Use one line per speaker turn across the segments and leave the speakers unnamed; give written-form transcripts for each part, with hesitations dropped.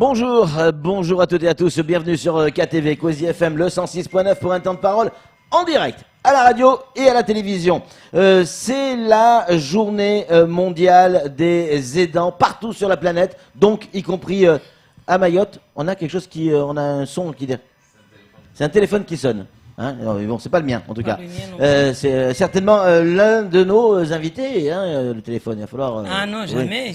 Bonjour à toutes et à tous, bienvenue sur KTV, Quasi FM, le 106.9 pour un temps de parole en direct, à la radio et à la télévision. C'est la journée mondiale des aidants partout sur la planète, donc y compris à Mayotte. On a quelque chose on a un son qui... C'est un téléphone qui sonne. Hein, bon, c'est pas le mien en tout cas. C'est certainement l'un de nos invités, hein, le téléphone. Il va falloir.
Ah non, jamais.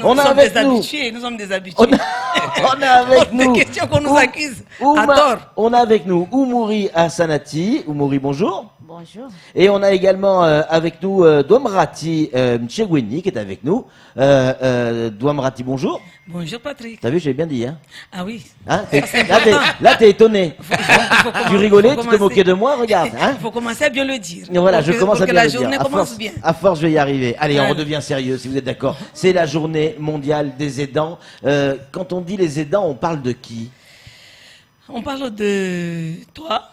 On a avec nous.
Nous sommes des habitués.
On a avec nous.
Des questions qu'on nous accuse. À tort.
On a avec nous Oumouri Hassanati. Oumouri, bonjour.
Bonjour.
Et on a également avec nous Douamrati Mchegweni qui est avec nous. Douamrati, bonjour.
Bonjour Patrick.
T'as vu, j'ai bien dit, hein?
Ah oui.
Hein, là, t'es étonné. Tu rigolais, tu te moquais de moi, regarde. Hein?
Il faut commencer à bien le dire.
Et voilà, je commence à bien le dire.
Que la journée commence bien.
À force, je vais y arriver. Allez, on redevient sérieux, si vous êtes d'accord. C'est la journée mondiale des aidants. Quand on dit les aidants, on parle de qui?
On parle de toi,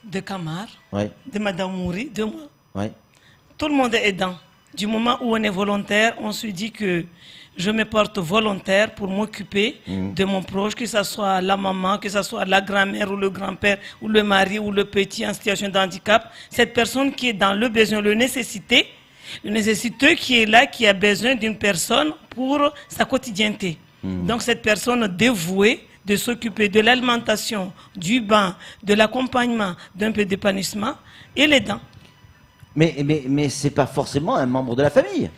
de Kamar,
ouais.
de Madame Mouri, de moi.
Ouais.
Tout le monde est aidant. Du moment où on est volontaire, on se dit que je me porte volontaire pour m'occuper de mon proche, que ce soit la maman, que ce soit la grand-mère ou le grand-père, ou le mari ou le petit en situation de handicap. Cette personne qui est dans le besoin, le nécessiteux qui est là, qui a besoin d'une personne pour sa quotidienneté. Donc cette personne dévouée de s'occuper de l'alimentation, du bain, de l'accompagnement, d'un peu d'épanouissement, et l'aidant.
Mais c'est pas forcément un membre de la famille.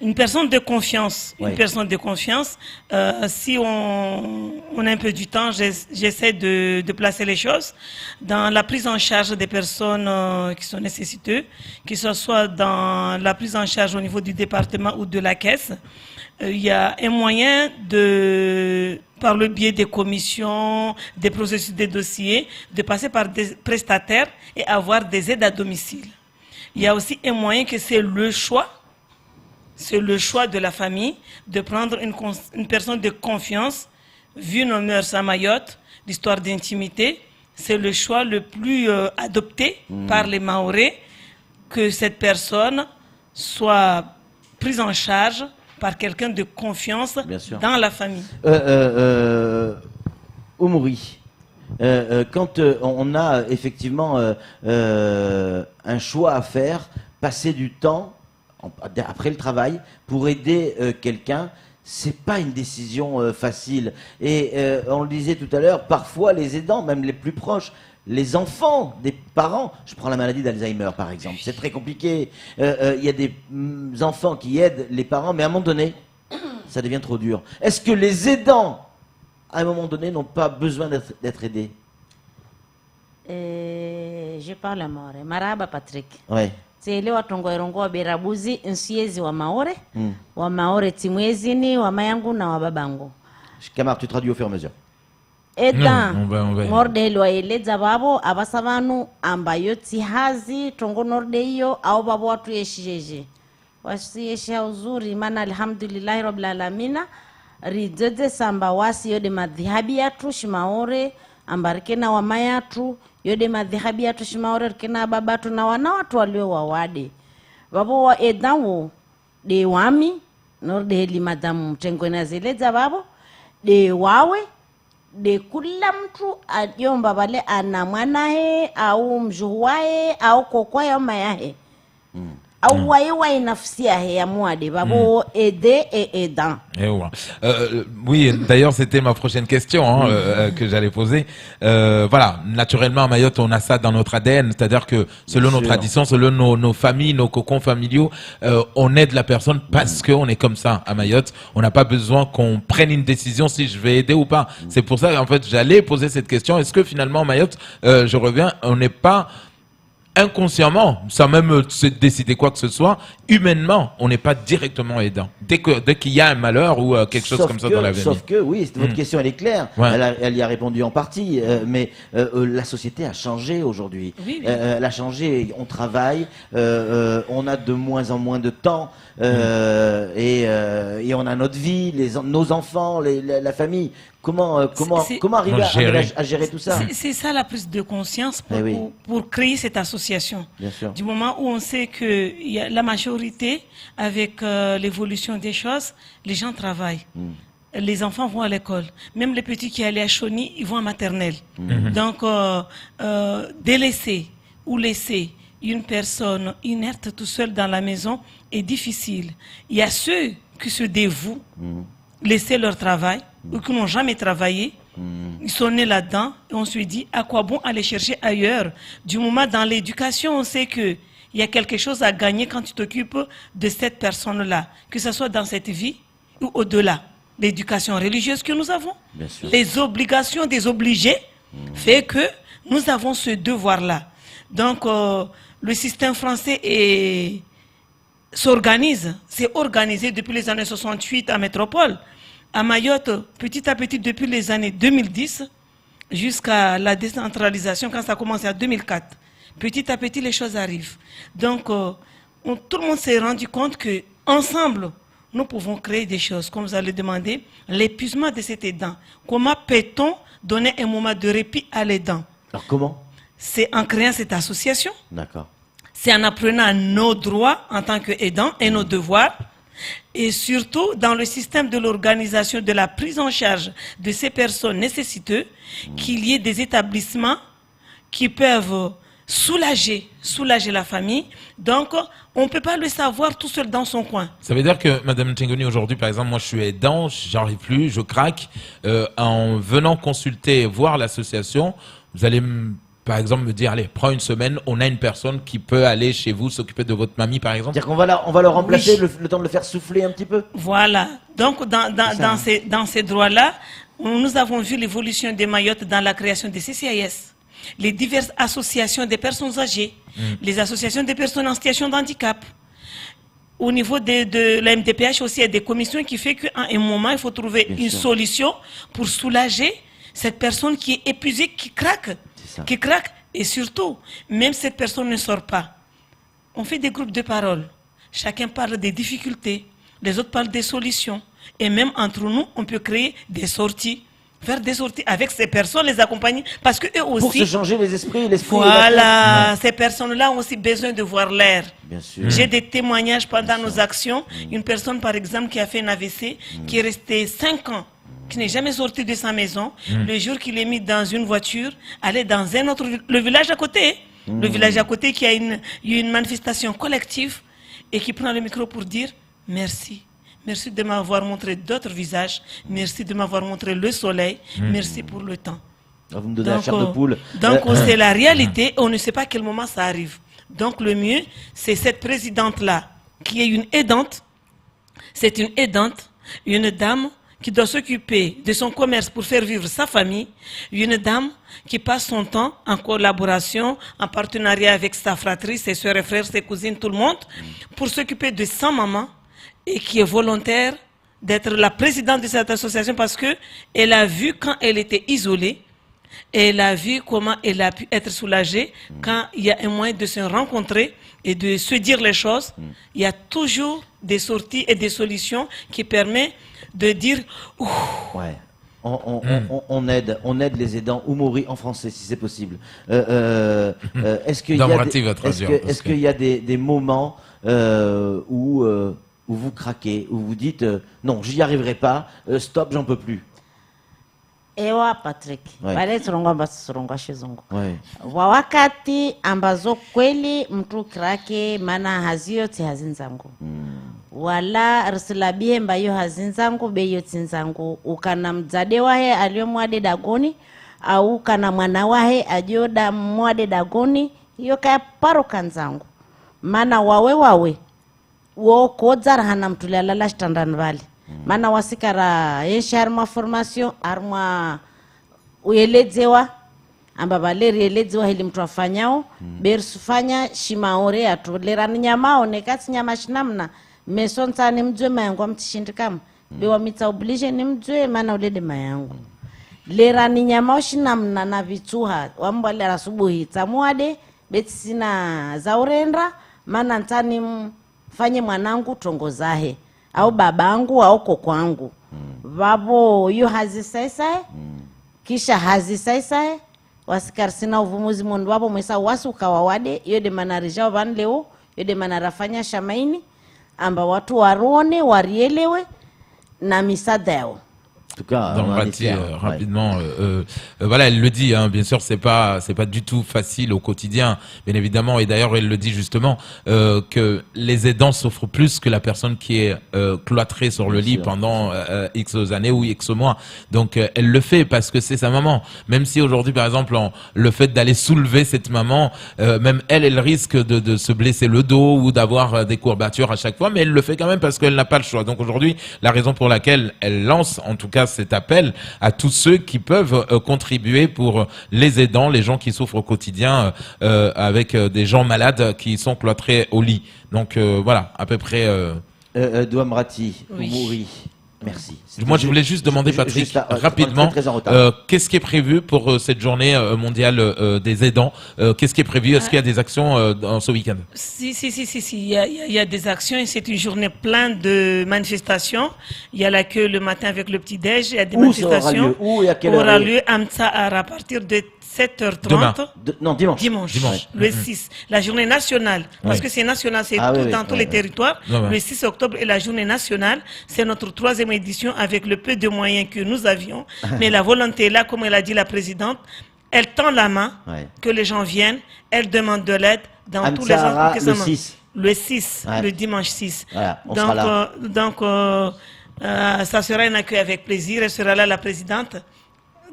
Une personne de confiance,
ouais.
Une personne de confiance. Si on a un peu du temps, j'essaie de placer les choses dans la prise en charge des personnes qui sont nécessiteuses, que ce soit dans la prise en charge au niveau du département ou de la caisse. Il y a un moyen par le biais des commissions, des processus de dossiers, de passer par des prestataires et avoir des aides à domicile. Il y a aussi un moyen que c'est le choix de la famille de prendre une personne de confiance, vu nos mœurs à Mayotte, l'histoire d'intimité, c'est le choix le plus adopté par les Mahorais, que cette personne soit prise en charge par quelqu'un de confiance dans la famille.
Oumouri, quand on a effectivement un choix à faire, passer du temps après le travail pour aider quelqu'un, c'est pas une décision facile. Et on le disait tout à l'heure, parfois les aidants, même les plus proches, les enfants des parents, je prends la maladie d'Alzheimer par exemple, c'est très compliqué. Il y a des enfants qui aident les parents, mais à un moment donné, ça devient trop dur. Est-ce que les aidants, à un moment donné, n'ont pas besoin d'être aidés?
Je parle à Maore. Maraba Patrick.
Ouais.
Sielewa tongoerongoa berabuzi nsiezi wa Maore timwezini wa mayangu na wa babangu.
Kamar, tu traduis au fur et à mesure.
Edan morde lwaeleza babo abasabanu ambayo tihazi tongo norde iyo au babo watu yeshijeje wasiyesha uzuri mana alhamdulillah rabbil alamina ridze samba wasi yode madhihabi yatu shimaore ambarikena wa mayatu yode madhihabi yatu shimaore rikena babatu na wana watu walio wawade babo wa edanwo de wami norde heli madamu mtengwena zeleza babo de wawe de kula mtu ajomba bale ana mwanae au mjuwae au kokwae au mayahe au wae nafsi yahe ya muade babo aider et aidant.
Oui, d'ailleurs c'était ma prochaine question que j'allais poser. Voilà, naturellement à Mayotte on a ça dans notre ADN, c'est-à-dire que selon nos traditions, selon nos familles, nos cocons familiaux, on aide la personne parce qu'on est comme ça à Mayotte. On n'a pas besoin qu'on prenne une décision si je vais aider ou pas. C'est pour ça en fait j'allais poser cette question. Est-ce que finalement à Mayotte, je reviens, on n'est pas inconsciemment, sans même se décider quoi que ce soit, humainement, on n'est pas directement aidant. Dès qu'il y a un malheur ou quelque chose comme ça dans la vie.
Sauf que, oui, votre question, elle est claire.
Ouais.
Elle y a répondu en partie. Mais la société a changé aujourd'hui.
Oui.
Elle a changé. On travaille. On a de moins en moins de temps. Et on a notre vie, nos enfants, la famille. Comment arriver à gérer tout ça?
C'est ça la prise de conscience pour créer cette association.
Bien sûr.
Du moment où on sait que y a la majorité, avec l'évolution des choses, les gens travaillent. les enfants vont à l'école. Même les petits qui allaient à Chauny, ils vont à maternelle. Donc, délaisser ou laisser une personne inerte tout seul dans la maison est difficile. Il y a ceux qui se dévouent, laisser leur travail, ou qui n'ont jamais travaillé. Ils sont nés là-dedans et on se dit à quoi bon aller chercher ailleurs. Du moment dans l'éducation, on sait qu'il y a quelque chose à gagner quand tu t'occupes de cette personne-là, que ce soit dans cette vie ou au-delà. L'éducation religieuse que nous avons, les obligations des obligés, fait que nous avons ce devoir-là. Donc, le système français s'organise, c'est organisé depuis les années 68 à Métropole. À Mayotte, petit à petit, depuis les années 2010 jusqu'à la décentralisation, quand ça a commencé en 2004, petit à petit, les choses arrivent. Donc, tout le monde s'est rendu compte qu'ensemble, nous pouvons créer des choses. Comme vous allez demander, l'épuisement de cet aidant. Comment peut-on donner un moment de répit à l'aidant?
Alors, comment?
C'est en créant cette association.
D'accord.
C'est en apprenant nos droits en tant qu'aidants et nos devoirs. Et surtout, dans le système de l'organisation de la prise en charge de ces personnes nécessiteuses, qu'il y ait des établissements qui peuvent soulager la famille. Donc, on ne peut pas le savoir tout seul dans son coin.
Ça veut dire que, Madame Ntengoni, aujourd'hui, par exemple, moi je suis aidant, j'arrive plus, je craque. En venant consulter, voir l'association, vous allez par exemple me dire, allez, prends une semaine, on a une personne qui peut aller chez vous s'occuper de votre mamie, par exemple.
C'est-à-dire qu'on va on va le remplacer, le temps de le faire souffler un petit peu.
Voilà. Donc, dans ces droits-là, nous avons vu l'évolution des Mayotte dans la création des CCAS, les diverses associations des personnes âgées, les associations des personnes en situation de handicap. Au niveau de la MDPH aussi, il y a des commissions qui font qu'à un moment, il faut trouver une solution pour soulager cette personne qui est épuisée, qui craque. Et surtout, même cette personne ne sort pas. On fait des groupes de parole. Chacun parle des difficultés, les autres parlent des solutions. Et même entre nous, on peut créer des sorties, faire des sorties avec ces personnes, les accompagner, parce que eux aussi...
Pour se changer les esprits,
Voilà, ces personnes-là ont aussi besoin de voir l'air.
Bien sûr.
J'ai des témoignages pendant nos actions. Une personne, par exemple, qui a fait un AVC, qui est restée 5 ans, qui n'est jamais sorti de sa maison. Le jour qu'il est mis dans une voiture, aller dans un autre, le village à côté, le village à côté qui a une manifestation collective et qui prend le micro pour dire merci. Merci de m'avoir montré d'autres visages. Merci de m'avoir montré le soleil. Merci pour le temps.
Vous me donnez la chair de poule.
Donc, c'est la réalité. On ne sait pas à quel moment ça arrive. Donc, le mieux, c'est cette présidente-là qui est une aidante. C'est une aidante, une dame qui doit s'occuper de son commerce pour faire vivre sa famille, une dame qui passe son temps en collaboration, en partenariat avec sa fratrie, ses soeurs et frères, ses cousines, tout le monde, pour s'occuper de sa maman et qui est volontaire d'être la présidente de cette association parce que elle a vu quand elle était isolée, elle a vu comment elle a pu être soulagée quand il y a un moyen de se rencontrer et de se dire les choses. Il y a toujours des sorties et des solutions qui permettent de dire
ouais. On aide les aidants ou mourir en français si c'est possible. Est-ce qu'il y a des moments où vous craquez, où vous dites non, j'y arriverai pas, stop, j'en peux plus?
Ewa Patrick, wale turongo mbasurongo shizungu. Wakati ambazo kweli mtu krake mana hazio ti hazinzangu. Wala risilabie mbayo hazinzangu beyo tinzangu. Ukana mzade wahe alio mwade dagoni, au kana mwana wahe ajoda mwade dagoni, hiyo kaya paro kanzangu. Mana wawe, wo kodzar hana mtulialala shtandan vali. Mana wasikara yenshi harma formation harma uyeledzewa amba baleri yeledzewa hili mtu afanyao bersufanya shimaore atolerani nyamao nekati nyama shinamna mesonta ni mjwe mayangu mtishindikam bewa mitsa oblige ni mjwe mana ulede mayangu lerani nyamao shinamna na vituha wambale asubuhi tamuade betisina zaurenda mana ntani mfanye mwanangu tongozahe au babangu au kokwangu vavo yu hazisaisae kisha hazisaisae wasikarsina uvumuzi mundu wapo mwesa wasu ukawawade yode manarijao vanleo yode manarafanya shamaini amba watu waruone warielewe na misada yao
En tout cas,
dans
on en
le
est
Rati,
fiers,
rapidement. Voilà, elle le dit, hein, bien sûr, c'est pas du tout facile au quotidien, bien évidemment, et d'ailleurs, elle le dit justement que les aidants souffrent plus que la personne qui est cloîtrée sur le lit pendant X années ou X mois. Donc, elle le fait parce que c'est sa maman. Même si aujourd'hui, par exemple, le fait d'aller soulever cette maman, même elle risque de se blesser le dos ou d'avoir des courbatures à chaque fois, mais elle le fait quand même parce qu'elle n'a pas le choix. Donc aujourd'hui, la raison pour laquelle elle lance, en tout cas, cet appel à tous ceux qui peuvent contribuer pour les aidants, les gens qui souffrent au quotidien avec des gens malades qui sont cloîtrés au lit. Donc voilà, à peu près.
Douam Rati, Mouri. Merci.
Moi, je voulais juste demander, Patrick, rapidement, qu'est-ce qui est prévu pour cette journée mondiale des aidants? Qu'est-ce qui est prévu? Est-ce qu'il y a des actions dans ce week-end?
Si. Il y a des actions et c'est une journée pleine de manifestations. Il y a l'accueil le matin avec le petit-déj. Il y a des manifestations.
Où et à quelle
aura
heure?
lieu à Mtsahar à partir de 7h30.
Demain.
Non, dimanche.
Le 6, la journée nationale. Parce que c'est national, c'est dans tous les territoires. Le 6 octobre est la journée nationale. C'est notre 3e édition avec le peu de moyens que nous avions. Mais la volonté est là, comme elle a dit la présidente. Elle tend la main, que les gens viennent. Elle demande de l'aide dans tous les endroits.
Le 6.
Le 6, le dimanche 6.
Voilà, on sera là.
Donc, ça sera un accueil avec plaisir. Elle sera là, la présidente.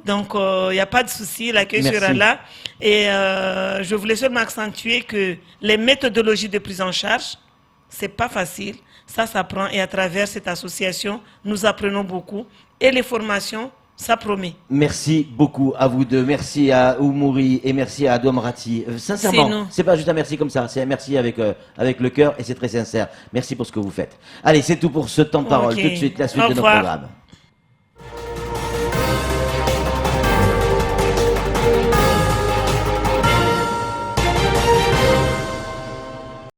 Donc, il n'y a pas de souci, l'accueil sera là. Et je voulais seulement accentuer que les méthodologies de prise en charge, c'est pas facile. Ça s'apprend et à travers cette association, nous apprenons beaucoup. Et les formations, ça promet.
Merci beaucoup à vous deux. Merci à Oumouri et merci à Douam Rati. Sincèrement, c'est pas juste un merci comme ça, c'est un merci avec le cœur et c'est très sincère. Merci pour ce que vous faites. Allez, c'est tout pour ce temps de parole. Tout de suite, la suite de notre programme.